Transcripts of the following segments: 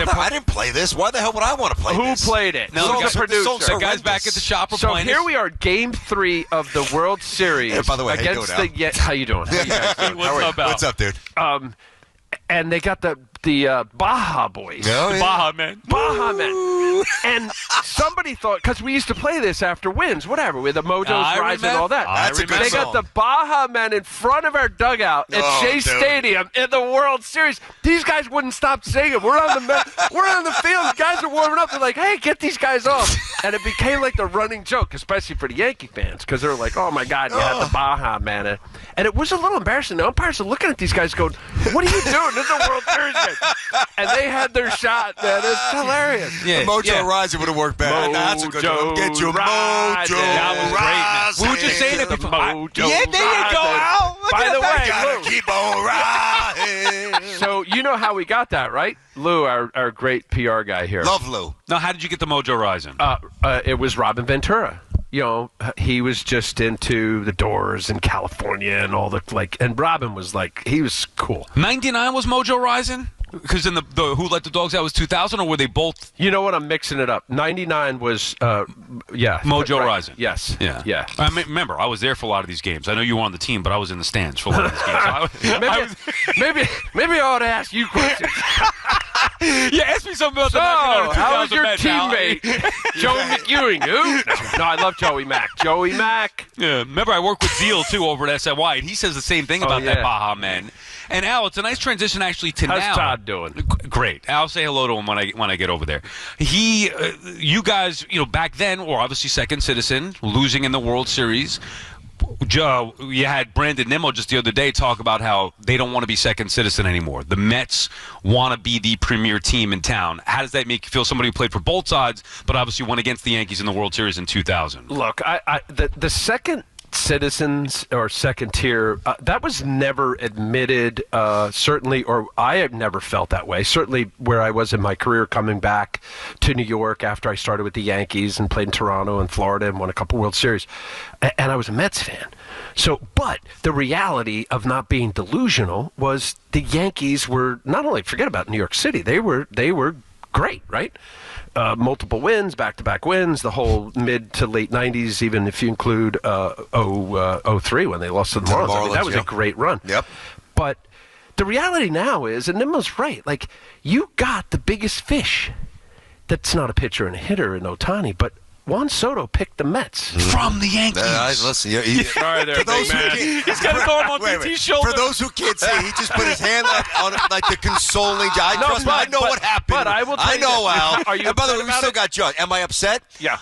I didn't play this. Why the hell would I want to play this? Who played it? No, Who's the producer? The guy's back at the shop are So playing here this. we are, Game 3 of the World Series. Hey, by the way, against how you doing? How you guys doing? What's up, dude? And they got the Baja Boys. Oh, yeah. Baja Man. Baja Men. And somebody thought, because we used to play this after wins, whatever, with the Mojos Rise and all that. That's a good They got the Baja Men in front of our dugout at Shea Stadium in the World Series. These guys wouldn't stop singing. We're on the field. The guys are warming up. They're like, hey, get these guys off. And it became like the running joke, especially for the Yankee fans, because they were like, oh, my God, you had the Baja Man. And it was a little embarrassing. The umpires are looking at these guys going, what are you doing? This is a World Series game. And they had their shot, man. It's hilarious. Yeah, Mojo Rising would have worked better. That's a good joke. Get your Mojo That was great, man. We were just saying it before. Yeah, there you go, Al. By the way, Lou. Keep on riding. So you know how we got that, right? Lou, our great PR guy here. Love Lou. Now, how did you get the Mojo Rising? It was Robin Ventura. You know, he was just into the Doors in California and all the, and Robin was he was cool. 99 was Mojo Rising? Because in the Who Let the Dogs Out was 2000, or were they both? You know what? I'm mixing it up. 99 was, Mojo Rising. Yes. Yeah. I mean, remember, I was there for a lot of these games. I know you were on the team, but I was in the stands for a lot of these games. Maybe I ought to ask you questions. Yeah, ask me something about the 1900 how was your Mets, teammate, Joey McEwing? Who? No, I love Joey Mack. Joey Mack. Yeah, remember I worked with Zeal, too, over at SNY, and he says the same thing about that Baja Man. And Al, it's a nice transition actually to now. How's Todd doing? Great. I'll say hello to him when I get over there. You guys, back then were obviously second citizen, losing in the World Series. Joe, you had Brandon Nimmo just the other day talk about how they don't want to be second citizen anymore. The Mets want to be the premier team in town. How does that make you feel? Somebody who played for both sides, but obviously won against the Yankees in the World Series in 2000. Look, the second citizens or second tier, that was never admitted, certainly, or I have never felt that way. Certainly where I was in my career coming back to New York after I started with the Yankees and played in Toronto and Florida and won a couple World Series. And I was a Mets fan. So, but the reality of not being delusional was the Yankees were not only, forget about New York City, they were great, right? Multiple wins, back-to-back wins, the whole mid to late 90s, even if you include 03 when they lost to the Marlins. I mean, that was a great run. Yep. But the reality now is, and Nimmo's right, you got the biggest fish. That's not a pitcher and a hitter in Ohtani, but Juan Soto picked the Mets. From the Yankees. Listen, Sorry there, big man. He's got his arm on DT's shoulder. For those who can't see, he just put his hand on the consoling. I know what happened. But I will tell you Al. Are you and by the way, upset we about still it? got Judge. Am I upset? Yeah.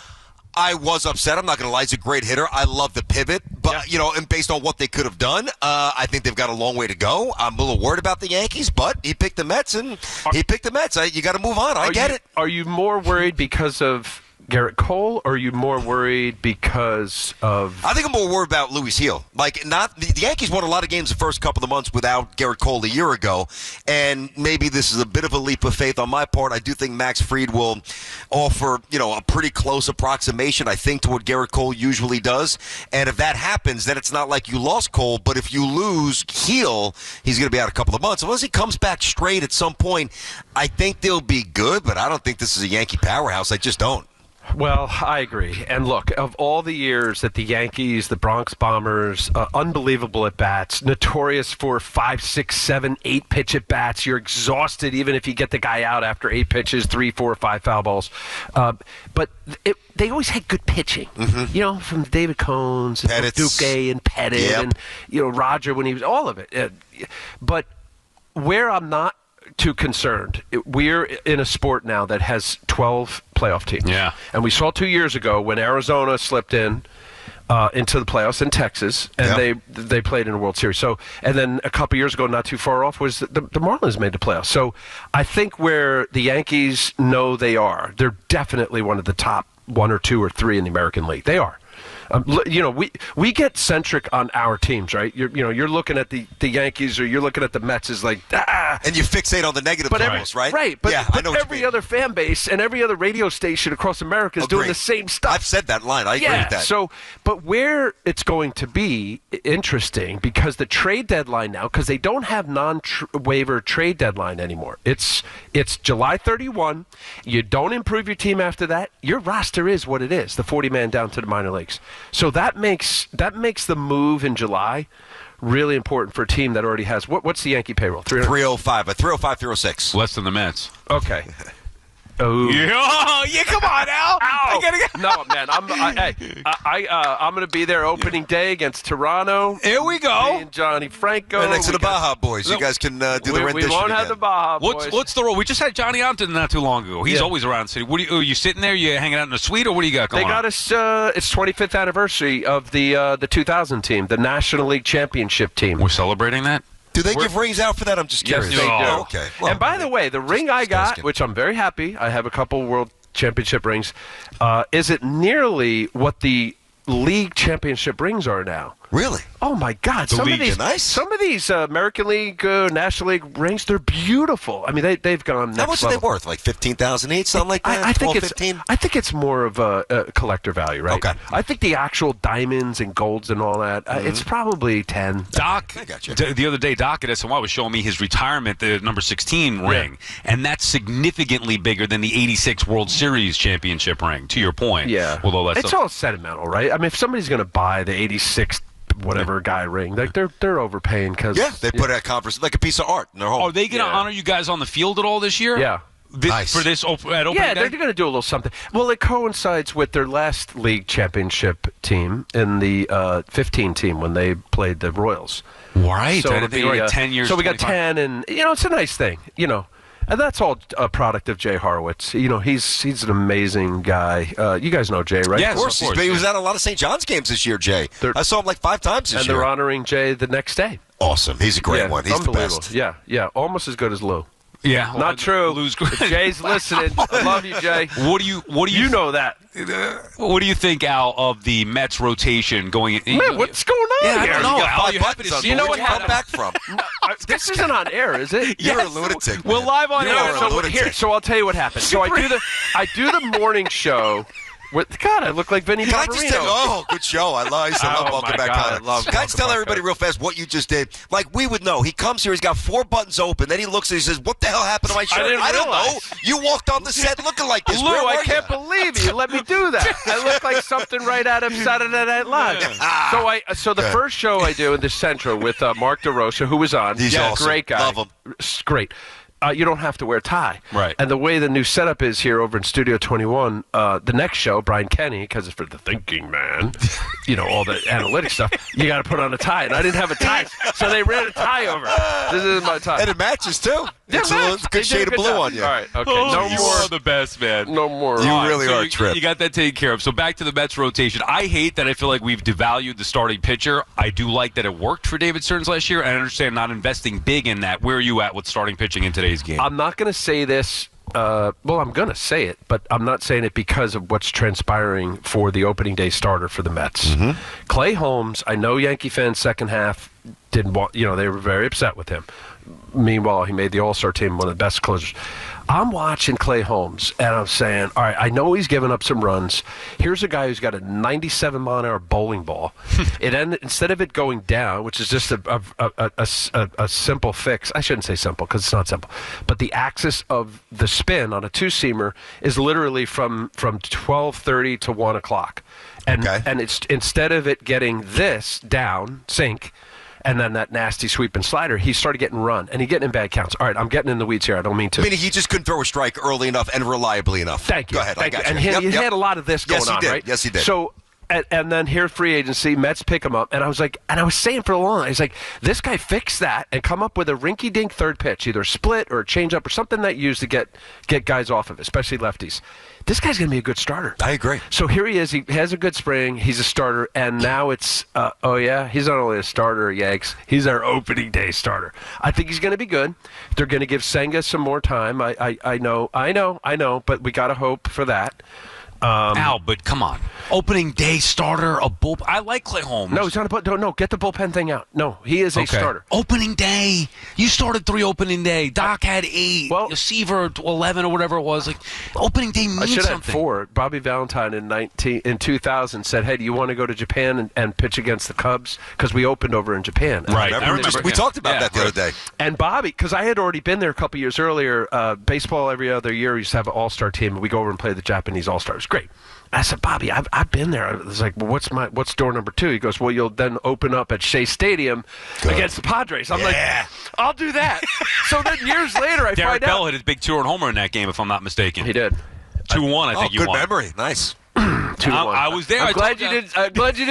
I was upset. I'm not going to lie. He's a great hitter. I love the pivot. But, and based on what they could have done, I think they've got a long way to go. I'm a little worried about the Yankees, but he picked the Mets, and he picked the Mets. You got to move on. I get it. Are you more worried because of Garrett Cole, or are you more worried because of... I think I'm more worried about Luis Heel. The Yankees won a lot of games the first couple of months without Garrett Cole a year ago, and maybe this is a bit of a leap of faith on my part. I do think Max Fried will offer, a pretty close approximation, I think, to what Garrett Cole usually does. And if that happens, then it's not like you lost Cole, but if you lose Heel, he's going to be out a couple of months. Unless he comes back straight at some point, I think they'll be good, but I don't think this is a Yankee powerhouse. I just don't. Well, I agree. And look, of all the years that the Yankees, the Bronx Bombers, unbelievable at bats, notorious for 5, 6, 7, 8 pitch at bats. You're exhausted even if you get the guy out after 8 pitches, 3, 4, 5 foul balls. But they always had good pitching. Mm-hmm. From David Cones and Duque and Pettit and Roger when he was all of it. But where I'm not too concerned, we're in a sport now that has 12 playoff teams. Yeah. And we saw 2 years ago when Arizona slipped into the playoffs in Texas, and they played in a World Series. So, and then a couple years ago, not too far off, was the Marlins made the playoffs. So I think where the Yankees know they are, they're definitely one of the top 1 or 2 or 3 in the American League. They are. We get centric on our teams, right? You're looking at the Yankees or you're looking at the Mets is like and you fixate on the negative almost, right? Right, but, yeah, but I know what every you mean. other fan base and every other radio station across America is doing the same stuff. I've said that line. I agree with that. So, but where it's going to be interesting because the trade deadline now, because they don't have non-waiver trade deadline anymore. It's July 31. You don't improve your team after that. Your roster is what it is, the 40-man down to the minor leagues. So that makes the move in July really important for a team that already has what's the Yankee payroll? 305, 306. Less than the Mets. Okay. Oh yeah! Come on, Al. Ow. No, man. I'm going to be there opening day against Toronto. Here we go. Me and Johnny Franco. And next to the Baja Boys. You guys can do the rendition. We won't have again. the Baja Boys. What's the role? We just had Johnny Onton not too long ago. He's always around the city. What are you sitting there? You hanging out in the suite, or what do you got going on? They got us. It's 25th anniversary of the 2000 team, the National League Championship team. We're celebrating that. Do they give rings out for that? I'm just curious. Yes, they do. Oh, okay. Well, and by the way, the ring I got, which I'm very happy, I have a couple World Championship rings, isn't nearly what the league championship rings are now. Really? Oh my God! Some of these American League, National League rings, they're beautiful. I mean, they've gone. How much are they worth? Like $15,000 each, something like that. I think 12, it's 15? I think it's more of a collector value, right? Okay. I think the actual diamonds and golds and all that, it's probably 10. Doc, I got you. The other day, Doc at SNY was showing me his retirement, the number 16 ring, and that's significantly bigger than the 86 World Series championship ring. To your point, Yeah. With all that it's stuff. all sentimental, right? I mean, if somebody's going to buy the 86 whatever guy ring, like they're overpaying because they put it at conference like a piece of art in their home. Are they going to honor you guys on the field at all this year? Yeah. Nice. For this at opening Yeah, day? they're going to do a little something. Well, it coincides with their last league championship team in the 15 team when they played the Royals. Right. So I it'll didn't think be, we were 10 years. So we got 25. 10, and it's a nice thing, And that's all a product of Jay Horowitz. He's an amazing guy. You guys know Jay, right? Yes, Of course. He was at a lot of St. John's games this year, Jay. I saw him like 5 times this And year. they're honoring Jay the next day. Awesome. He's a great one. He's the unbelievable. best. Yeah. Almost as good as Lou. Yeah. Not true. Lou's If Jay's listening. I love you, Jay. What do you know that? What do you think, Al, of the Mets rotation going? Man, what's going on Yeah, I here? don't know. You got Al, 5 you happy buttons to on see there. You know Where'd what come back from? This isn't on air, is it? You're Yes. a lunatic. We're man. live on You're air. a So lunatic. so I'll tell you what happened. So I do the morning show. God, I look like Vinny Can I Barbarino. just tell good show. I love Oh, Welcome my Back, God, Connor. I love Can I just tell Welcome Back, everybody Connor. real fast what you just did? Like, we would know. He comes here, he's got 4 buttons open, then he looks and he says, what the hell happened to my shirt? didn't don't know. realize. You walked on the set looking like this. Lou, Where I were can't you? believe you let me do that. I look like something right out of Saturday Night Live. So the first show I do in the Central with Mark DeRosa, who was on. He's awesome. Great guy. Love him. It's great. You don't have to wear a tie. Right. And the way the new setup is here over in Studio 21, the next show, Brian Kenny, because it's for the thinking man, all the analytic stuff, you got to put on a tie. And I didn't have a tie, so they ran a tie over. This is my tie. And it matches, too. Yeah, It's a Max, little they good did shade a of blue job. on you. All right, okay. Oh, No you more. are the best, man. No more. You All right, really so are, you, Trip. You got that taken care of. So back to the Mets rotation. I hate that I feel like we've devalued the starting pitcher. I do like that it worked for David Stearns last year, and I understand not investing big in that. Where are you at with starting pitching in today's game? I'm not going to say this. I'm going to say it, but I'm not saying it because of what's transpiring for the opening day starter for the Mets. Clay Holmes, I know Yankee fans second half didn't want, they were very upset with him. Meanwhile, he made the All-Star team, one of the best closers. I'm watching Clay Holmes, and I'm saying, all right, I know he's given up some runs. Here's a guy who's got a 97-mile-an-hour bowling ball. Instead of it going down, which is just a simple fix. I shouldn't say simple because it's not simple. But the axis of the spin on a two-seamer is literally from 12:30 to 1 o'clock. And it's instead of it getting this down, sink, and then that nasty sweep and slider, he started getting run, and he getting in bad counts. All right, I'm getting in the weeds here. I don't mean to. Meaning he just couldn't throw a strike early enough and reliably enough. Thank you. Go ahead. I got And you. he had a lot of this going on, right? Yes, he did. So, and then here free agency, Mets pick him up, and I was like, and I was saying for a long time, I was like, this guy fixed that and come up with a rinky-dink third pitch, either a split or a changeup or something that you use to get guys off of it, especially lefties. This guy's going to be a good starter. I agree. So here he is. He has a good spring. He's a starter. And now it's, he's not only a starter, Yanks. He's our opening day starter. I think he's going to be good. They're going to give Senga some more time. I know. But we got to hope for that. Al, but come on. Opening day starter, a bullpen. I like Clay Holmes. No, he's not a bullpen. No, get the bullpen thing out. No, he is a starter. Opening day. You started 3 opening day. Doc had 8. Well, Seaver 11 or whatever it was. Like opening day means I should something. have 4. Bobby Valentine in 2000 said, "Hey, do you want to go to Japan and pitch against the Cubs? Because we opened over in Japan." Right. I remember, we talked about that the other day. And Bobby, because I had already been there a couple years earlier, baseball every other year, we used to have an all-star team, and we go over and play the Japanese all-stars. Great. I said, Bobby, I've been there. I was like, well, what's door number 2? He goes, well, you'll then open up at Shea Stadium against the Padres. I'm like, I'll do that. So then years later, I Derek find Bell out. hit his big 2-run homer in that game, if I'm not mistaken. He did. 2-1, I think you Good won. memory. Nice. 2-1. I was there. I'm glad you didn't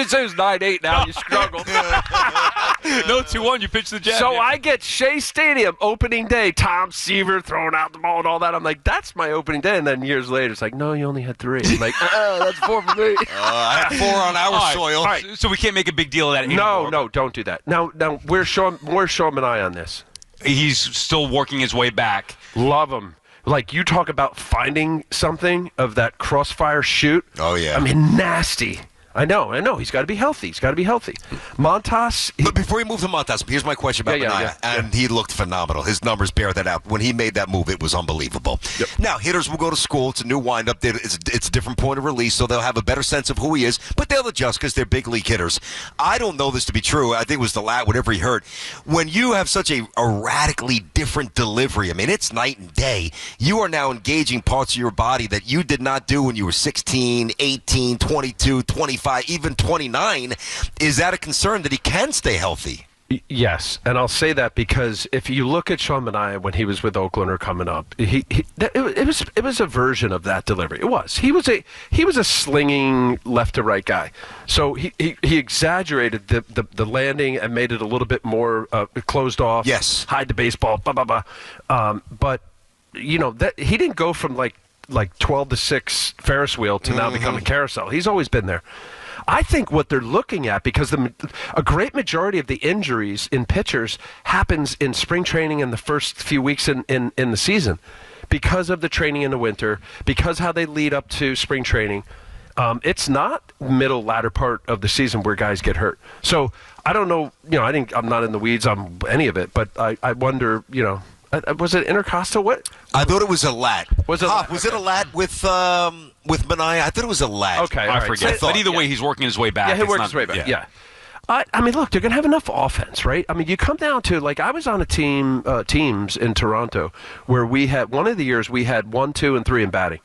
say it was 9-8 now. You struggled. No, 2-1. You pitched the Jazz. So I get Shea Stadium opening day, Tom Seaver throwing out the ball and all that. I'm like, that's my opening day. And then years later, it's like, no, you only had 3. I'm like, that's 4 for me. I had 4 on our soil. All right, so we can't make a big deal of that anymore. No, don't do that. Now, where's Sean and I on this? He's still working his way back. Love him. Like, you talk about finding something of that crossfire shoot. Oh, yeah. I mean, nasty. I know. He's got to be healthy. Montas. But before you move to Montas, here's my question about Manaea. And he looked phenomenal. His numbers bear that out. When he made that move, it was unbelievable. Yep. Now, hitters will go to school. It's a new windup. It's a different point of release, so they'll have a better sense of who he is. But they'll adjust because they're big league hitters. I don't know this to be true. I think it was the whatever he heard. When you have such a radically different delivery, I mean, it's night and day. You are now engaging parts of your body that you did not do when you were 16, 18, 22, 25. Even 29, is that a concern that he can stay healthy? Yes, and I'll say that because if you look at Sean Manaea when he was with Oakland or coming up, it was a version of that delivery. It was. He was a slinging left to right guy. So he exaggerated the landing and made it a little bit more closed off. Yes, hide the baseball. Blah blah blah. But that he didn't go from like 12-6 Ferris wheel to now become a carousel. He's always been there. I think what they're looking at, because a great majority of the injuries in pitchers happens in spring training in the first few weeks in the season, because of the training in the winter, because how they lead up to spring training. It's not latter part of the season where guys get hurt. So I don't know. I'm not in the weeds on any of it, but I wonder. Was it intercostal? What? I thought it was a lat. Was it a lat with Manaea? I thought it was a lat. Okay, I forget. But either way, he's working his way back. Yeah, he works his way back. Yeah. I mean, look, they're going to have enough offense, right? I mean, you come down to, like, I was on a teams in Toronto where we had, one of the years we had 1, 2, and 3 in batting.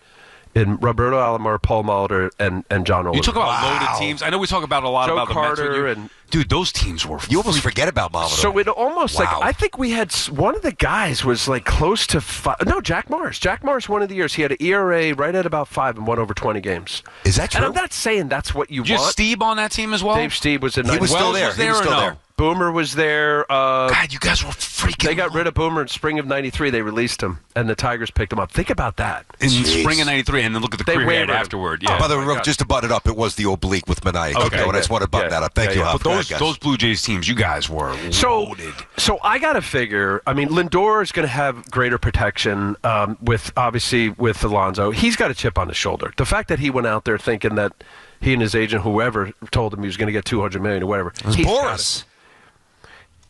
In Roberto Alomar, Paul Molitor, and John Oliver. You talk about loaded teams. I know we talk about a lot Joe about Carter the Mets. and dude, those teams were. You almost forget about Molitor. So it almost like I think we had one of the guys was like close to 5. No, Jack Morris. Jack Morris, one of the years he had an ERA right at about 5 and won over 20 games. Is that true? And I'm not saying that's what you Just want. Steve on that team as well. Dave Steve was in. He was still there. He was still there. Boomer was there. God, you guys were freaking. They got rid of Boomer in spring of '93. They released him, and the Tigers picked him up. Think about that. In spring of '93, and then look at the career he had afterward. Yeah. By the way, just to butt it up, it was the oblique with Manaea. Okay, I just want to butt that up. Thank you. But those Blue Jays teams, you guys were loaded. So I got to figure. I mean, Lindor is going to have greater protection with Alonso. He's got a chip on his shoulder. The fact that he went out there thinking that he and his agent, whoever, told him he was going to get $200 million or whatever. It was Boris.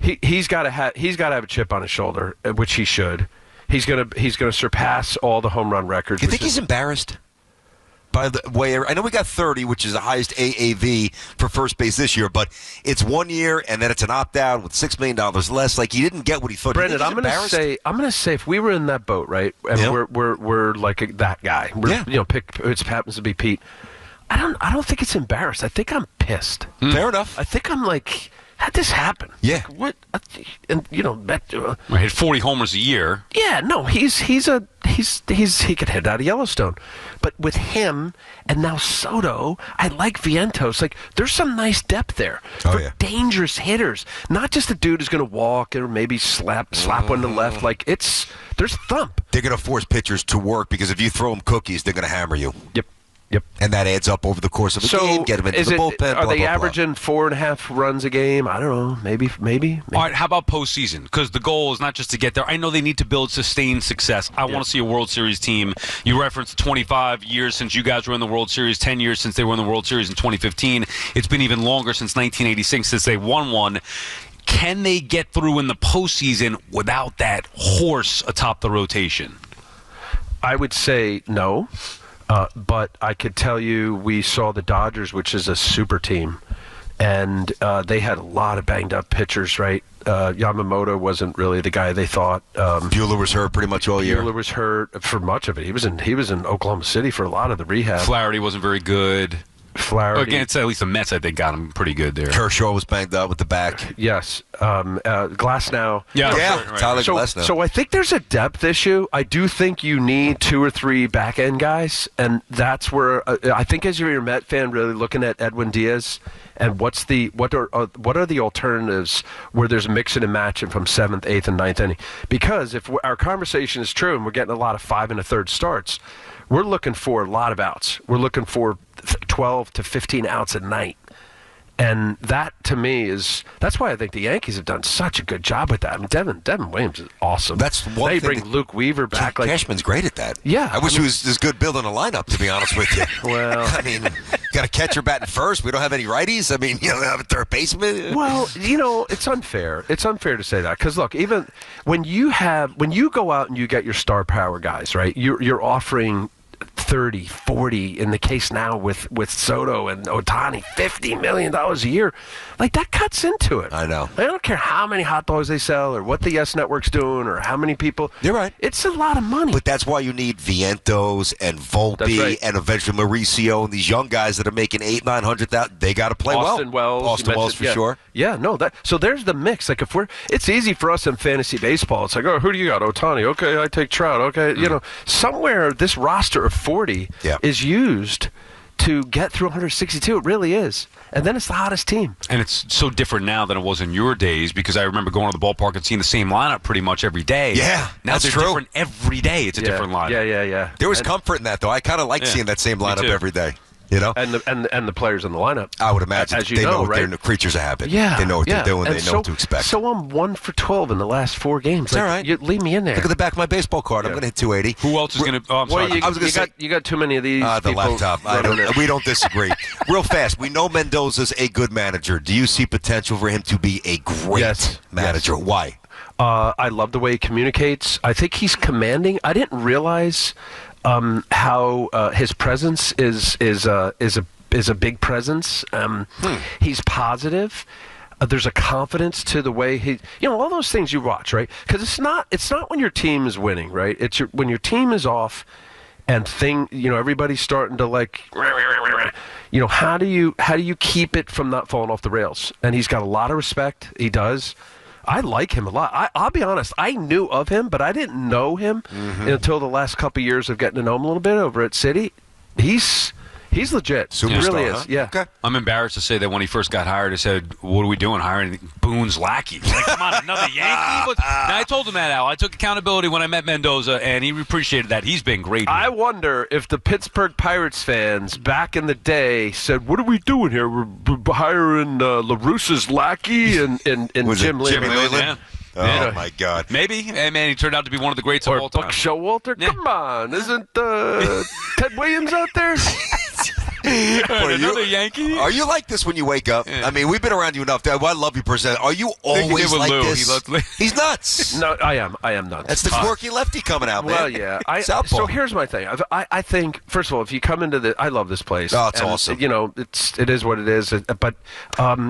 He's got to have a chip on his shoulder, which he should. He's gonna surpass all the home run records. You think he's embarrassed? By the way, I know we got 30, which is the highest AAV for first base this year, but it's 1 year and then it's an opt-out with $6 million less. Like, he didn't get what he thought. Brendan, I'm gonna say if we were in that boat, right, and we're like that guy, it happens to be Pete. I don't think it's embarrassed. I think I'm pissed. Fair enough. I think I'm like, how'd this happen? Yeah. Like, what? And he hit 40 homers a year. Yeah, no, he could hit out of Yellowstone, but with him and now Soto, I like Vientos. Like, there's some nice depth there for dangerous hitters, not just a dude who's going to walk or maybe slap one to left. Like, there's thump. They're going to force pitchers to work because if you throw them cookies, they're going to hammer you. Yep. Yep. And that adds up over the course of a game. Get them into the bullpen. Are blah, they blah, averaging 4.5 runs a game? I don't know. Maybe. All right, how about postseason? Because the goal is not just to get there. I know they need to build sustained success. I want to see a World Series team. You referenced 25 years since you guys were in the World Series, 10 years since they were in the World Series in 2015. It's been even longer since 1986 since they won one. Can they get through in the postseason without that horse atop the rotation? I would say no. But I could tell you we saw the Dodgers, which is a super team, and they had a lot of banged-up pitchers, right? Yamamoto wasn't really the guy they thought. Buehler was hurt pretty much all year. Buehler was hurt for much of it. He was in Oklahoma City for a lot of the rehab. Flaherty wasn't very good. Flaherty. Again, it's at least the Mets, I think, got him pretty good there. Kershaw was banged up with the back. Yes. Glasnow. Tyler Glasnow. So I think there's a depth issue. I do think you need 2 or 3 back-end guys, and that's where I think as you're a Met fan really looking at Edwin Diaz and what are the alternatives where there's mixing and matching from 7th, 8th, and 9th inning. Because if our conversation is true and we're getting a lot of 5 1/3 starts, we're looking for a lot of outs. We're looking for 12 to 15 outs a night. And that, to me, that's why I think the Yankees have done such a good job with that. I mean, Devin Williams is awesome. That's one they thing. bring Luke Weaver back. Cashman's great at that. Yeah. I wish he was as good building a lineup, to be honest with you. Well, I mean, got a catcher batting first. We don't have any righties. I mean, you don't have a third baseman. Well, it's unfair. It's unfair to say that because look, even when you go out and you get your star power guys, right? You're offering 30, 40 in the case now with Soto and Ohtani, $50 million a year. Like, that cuts into it. I know. I don't care how many hot dogs they sell or what the Yes Network's doing or how many people. You're right. It's a lot of money. But that's why you need Vientos and Volpe and eventually Mauricio and these young guys that are making $800,000, $900,000. They got to play Austin Wells. Austin Wells for sure. Yeah, no. So there's the mix. Like it's easy for us in fantasy baseball. It's like, oh, who do you got? Ohtani. Okay, I take Trout. Okay, somewhere this roster of 40 is used to get through 162. It really is. And then it's the hottest team. And it's so different now than it was in your days because I remember going to the ballpark and seeing the same lineup pretty much every day. Yeah, now that's they're true. different every day. It's a different lineup. Yeah. There was comfort in that, though. I kind of like seeing that same lineup every day. And the players in the lineup. I would imagine as you they know, what right? They're creatures of habit. Yeah, they know what they're doing. And they know what to expect. So I'm 1 for 12 in the last 4 games. All right. You leave me in there. Look at the back of my baseball card. I'm going to hit 280. Who else is going to? Oh, I'm sorry. Well, I was going to say you got too many of these. The laptop. We don't disagree. Real fast. We know Mendoza's a good manager. Do you see potential for him to be a great manager? Yes. Why? I love the way he communicates. I think he's commanding. I didn't realize how his presence is a big presence. He's positive. There's a confidence to the way he, all those things you watch, right? Because it's not when your team is winning, right? It's when your team is off, and everybody's starting to like, how do you keep it from not falling off the rails? And he's got a lot of respect. He does. I like him a lot. I'll be honest. I knew of him, but I didn't know him until the last couple of years of getting to know him a little bit over at City. He's legit. Superstar, he really is. huh? Yeah. Okay. I'm embarrassed to say that when he first got hired, he said, "What are we doing? Hiring Boone's lackey? Like, come on, another Yankee." But now, I told him that, Al. I took accountability when I met Mendoza, and he appreciated that. He's been great. I wonder if the Pittsburgh Pirates fans back in the day said, "What are we doing here? We're hiring La Russa's lackey and Jim Leyland." Jimmy Leyland? Yeah. Oh, my God. Maybe. Hey, man, he turned out to be one of the greats of Or all time. Buck Showalter? Yeah. Come on. Isn't Ted Williams out there? Another Yankee? Are you like this when you wake up? Yeah. I mean, we've been around you enough. I love you personally. Are you always like Lou. this? He's nuts. No, I am nuts. That's the quirky lefty coming out, man. Well, yeah. Southpaw. So here's my thing. I think, first of all, if you come into I love this place. Oh, it's and, awesome. It is what it is. But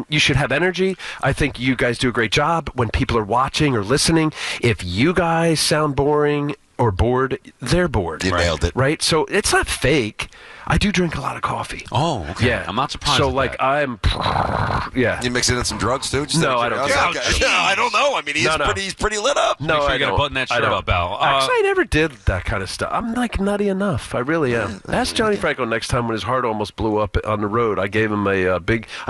you should have energy. I think you guys do a great job when people are watching or listening. If you guys sound boring or bored, they're bored. You nailed it. Right? So it's not fake. I do drink a lot of coffee. Oh, okay. Yeah. I'm not surprised. So, at like, that. Yeah. You mixing in some drugs, too? No, I don't. Okay. I don't know. I mean, he's pretty lit up. No, Make sure I you got to don't. button that shirt up, Al. Actually, I never did that kind of stuff. I'm like nutty enough. I really am. Ask Johnny Franco next time when his heart almost blew up on the road. I gave him I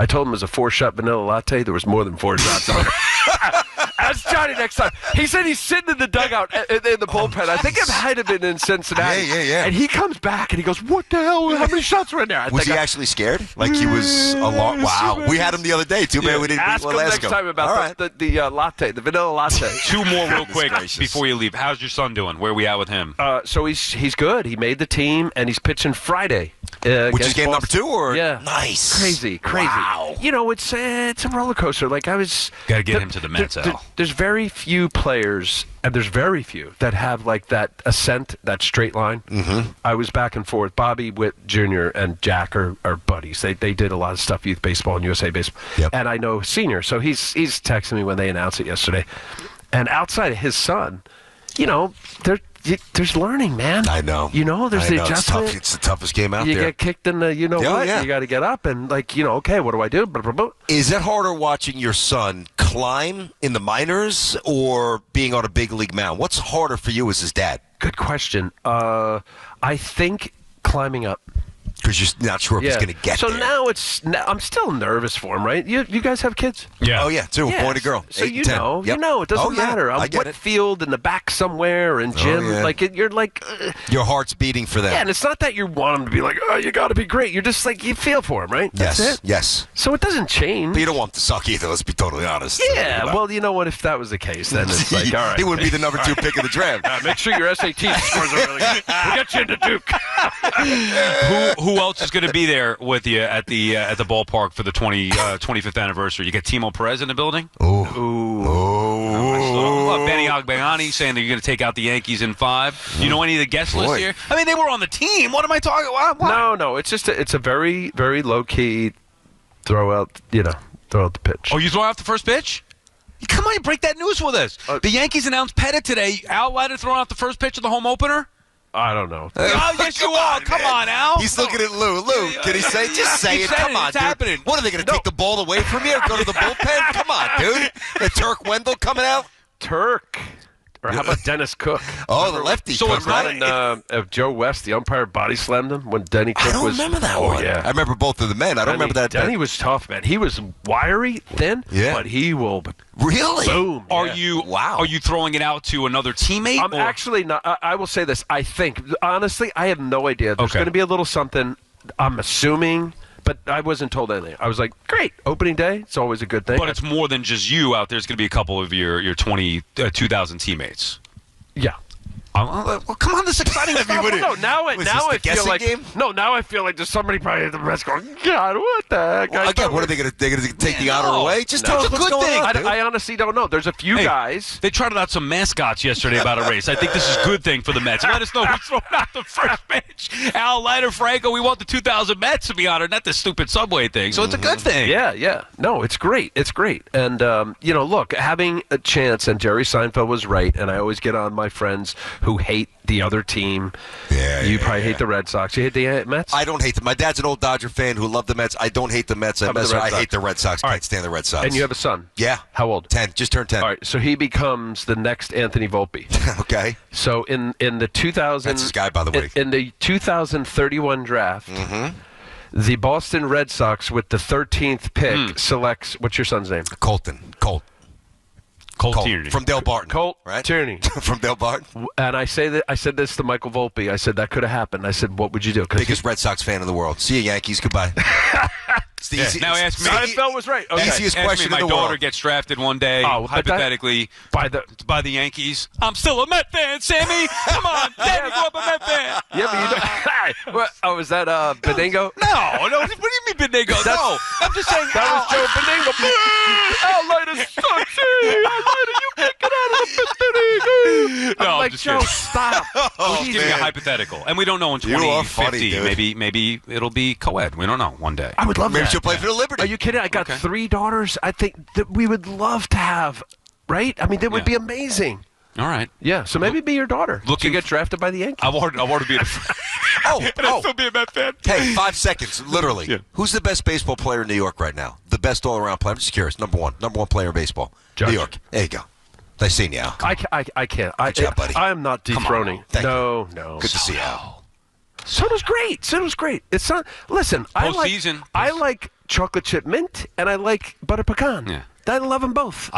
told him it was a 4-shot vanilla latte. There was more than 4 shots on it. Ask Johnny next time. He said he's sitting in the dugout in the bullpen. I think it might have been in Cincinnati. Yeah. And he comes back and he goes, "What the hell? How many shots were in there?" Was he actually scared? Like he was alarmed? Wow. We had him the other day. Too bad we didn't. Ask him next time about the latte, the vanilla latte. Two more real quick before you leave. How's your son doing? Where are we at with him? So he's good. He made the team, and he's pitching Friday. Which is game number 2, or nice, crazy. Wow. You know, it's a roller coaster. Like I was got to get him to the Mets. There's very few players, and there's very few that have like that ascent, that straight line. Mm-hmm. I was back and forth. Bobby Witt Jr. and Jack are buddies. They did a lot of stuff, youth baseball and USA baseball. Yep. And I know Senior, so he's texting me when they announced it yesterday. And outside of his son, you know, there's learning, man. I know. You know, there's the adjustment. It's the toughest game out there. there. You get kicked in the, what? Yeah. You got to get up and, like, okay, what do I do? Blah, blah, blah. Is it harder watching your son climb in the minors or being on a big league mound? What's harder for you as his dad? Good question. I think climbing up. Because you're not sure if he's going to get there. So now I'm still nervous for him, right? You guys have kids? Yeah. Oh, yeah, 2. Yes. Boy and a girl. So 8 and 10. you know, it doesn't matter. I get it. Field in the back somewhere or in gym. yeah. Like, you're like... Your heart's beating for them. Yeah, and it's not that you want him to be like, oh, you got to be great. You're just like, you feel for him, right? Yes, That's it. yes. So it doesn't change. But you don't want him to suck either, let's be totally honest. Yeah, well, you know what? If that was the case, then it's like, all right. He wouldn't be the number 2 pick in the draft. Make sure your SAT scores are really good. We'll get you into Duke. Who else is going to be there with you at the ballpark for the 25th anniversary? You got Timo Perez in the building. Benny Agbayani saying that you're going to take out the Yankees in 5. Do you know any of the guest list here? I mean, they were on the team. What am I talking about? No. It's just it's a very, very low key throw out the pitch. Oh, you throw out the first pitch? Come on, break that news with us. The Yankees announced Pettit today. Al Leiter throwing out the first pitch of the home opener. I don't know. Oh, yes, you are. Come on, Al. He's looking at Lou. Lou, can he say? Just say it. Come on, it's dude. happening. What are they going to take the ball away from you? Go to the bullpen? Come on, dude. The Turk Wendell coming out. Turk. Or how about Dennis Cook? Oh, the lefty. So it's not of Joe West, the umpire body slammed him when Denny Cook was... I don't remember that one. Yeah. I remember both of the men. I don't remember that. Denny was tough, man. He was wiry, thin, but he will... Really? Boom. Are you throwing it out to another teammate? I'm actually not. I will say this. I think, honestly, I have no idea. There's going to be a little something, I'm assuming... But I wasn't told anything. I was like, great, opening day. It's always a good thing. But it's more than just you out there. It's going to be a couple of your 2,000 teammates. Yeah. Well, come on, this is exciting stuff. Now I feel like game? Now I feel like there's somebody probably at the rest going, God, what the heck? Well, again, what are they going to? They're going to take the honor away? Just tell us what's going on. I honestly don't know. There's a few guys. They trotted out some mascots yesterday about a race. I think this is a good thing for the Mets. Let us know who's throwing out the first pitch. Al Leiter, Franco. We want the 2,000 Mets to be honored, not the stupid subway thing. So it's a good thing. Yeah. No, it's great. It's great. And look, having a chance. And Jerry Seinfeld was right. And I always get on my friends who hate the other team. You probably hate the Red Sox. You hate the Mets? I don't hate them. My dad's an old Dodger fan who loved the Mets. I don't hate the Mets. I hate the Red Sox. Can't stand the Red Sox. And you have a son? Yeah. How old? 10. Just turned 10. All right. So he becomes the next Anthony Volpe. Okay. So in the 2000... That's this guy, by the way. In the 2031 draft, the Boston Red Sox, with the 13th pick, selects... What's your son's name? Colt Tierney. From Dale Barton. Colt right? Tierney. From Dale Barton. And I said this to Michael Volpe. I said, that could have happened. I said, what would you do? Biggest Red Sox fan in the world. See you, Yankees. Goodbye. Now ask me. Seinfeld was right. Okay. Easiest question in the world. My daughter gets drafted one day, hypothetically, by the Yankees. I'm still a Met fan, Sammy. Come on, Daddy, grew up a Met fan. Yeah, but you don't. Was that Benigno? No. What do you mean Benigno? No, I'm just saying. That was Joe Benigno. Al Leiter sucks. Al Leiter, you can't get out of the Benigno. No, I'm like, Joe, stop. I'm just giving a hypothetical, and we don't know in 2050. Maybe it'll be co-ed. We don't know. One day. I would love that. Maybe she'll play for the Liberty. Are you kidding? I got 3 daughters. I think that we would love to have, right? I mean, that would be amazing. All right. Yeah, so maybe be your daughter. To get drafted by the Yankees. I want to be a still be a Met fan. Hey, 5 seconds, literally. Yeah. Who's the best baseball player in New York right now? The best all-around player? I'm just curious. Number one player in baseball. Judge. New York. There you go. I've seen you, Al. I can't. Good job, buddy. I am not dethroning. No. Good to see you, Al. Soda's great. It's not. Listen, Postseason. I like chocolate chip mint and I like butter pecan. Yeah. I love them both.